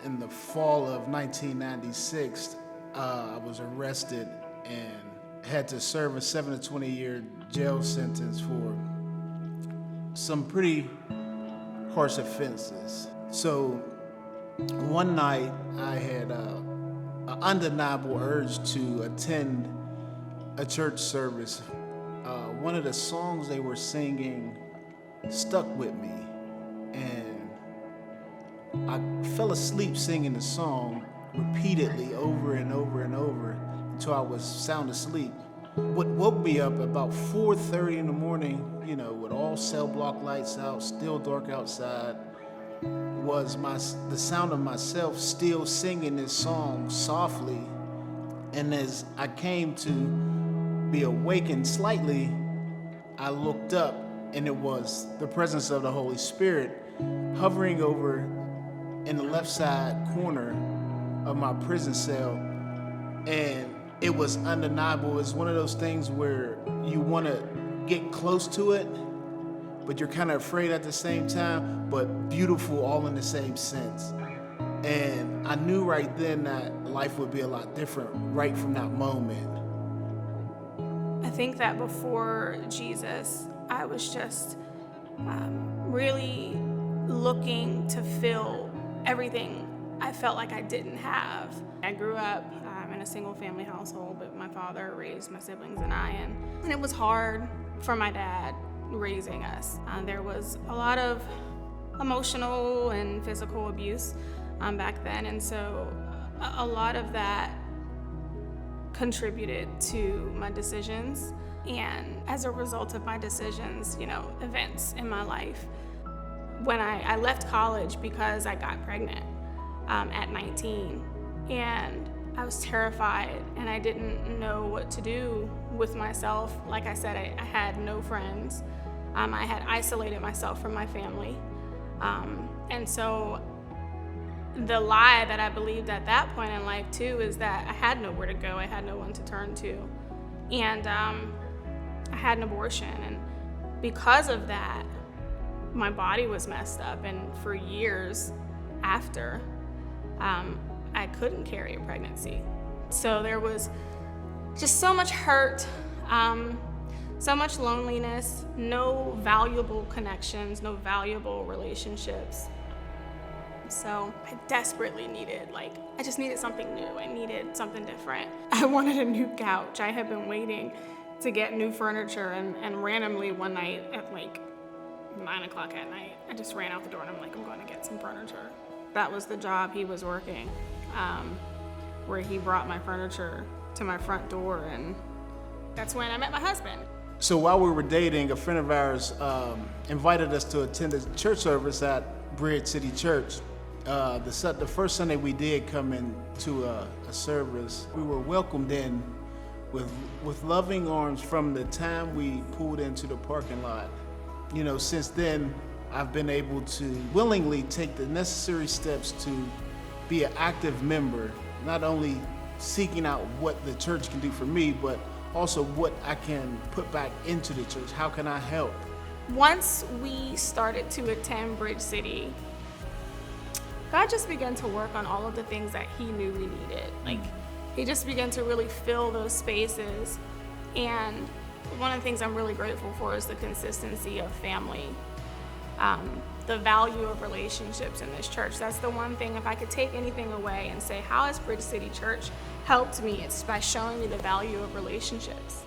in the fall of 1996, I was arrested and had to serve a 7 to 20 year jail sentence for some pretty harsh offenses. So one night I had an undeniable urge to attend a church service. One of the songs they were singing stuck with me, and I fell asleep singing the song repeatedly over and over and over until I was sound asleep. What woke me up about 4:30 in the morning, with all cell block lights out, still dark outside, was the sound of myself still singing this song softly. And as I came to be awakened slightly, I looked up, and it was the presence of the Holy Spirit hovering over in the left side corner of my prison cell. And it was undeniable. It's one of those things where you want to get close to it, but you're kind of afraid at the same time, but beautiful all in the same sense. And I knew right then that life would be a lot different right from that moment. I think that before Jesus, I was just really looking to fill everything I felt like I didn't have. I grew up in a single family household, but my father raised my siblings and I, and it was hard for my dad raising us. There was a lot of emotional and physical abuse back then, and so a lot of that contributed to my decisions, and as a result of my decisions, events in my life. When I left college because I got pregnant at 19, and I was terrified and I didn't know what to do with myself. Like I said, I had no friends. I had isolated myself from my family. And so the lie that I believed at that point in life too is that I had nowhere to go. I had no one to turn to. And I had an abortion. And because of that, my body was messed up. And for years after, I couldn't carry a pregnancy. So there was just so much hurt, so much loneliness, no valuable connections, no valuable relationships. So I desperately needed, I just needed something new. I needed something different. I wanted a new couch. I had been waiting to get new furniture, and randomly one night at 9 o'clock at night, I just ran out the door and I'm going to get some furniture. That was the job he was working, where he brought my furniture to my front door, and that's when I met my husband. So while we were dating, a friend of ours invited us to attend a church service at Bridge City Church. The first Sunday we did come into a service, we were welcomed in with loving arms from the time we pulled into the parking lot. Since then, I've been able to willingly take the necessary steps to be an active member, not only seeking out what the church can do for me, but also what I can put back into the church. How can I help? Once we started to attend Bridge City, God just began to work on all of the things that he knew we needed. He just began to really fill those spaces. And one of the things I'm really grateful for is the consistency of family. The value of relationships in this church. That's the one thing, if I could take anything away and say, how has Bridge City Church helped me? It's by showing me the value of relationships.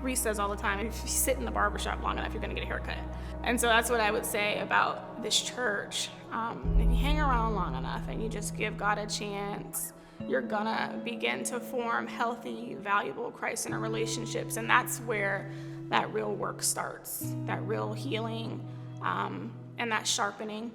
Reece says all the time, if you sit in the barbershop long enough, you're gonna get a haircut. And so that's what I would say about this church. If you hang around long enough and you just give God a chance, you're gonna begin to form healthy, valuable, Christ-centered relationships. And that's where that real work starts, that real healing, and that sharpening.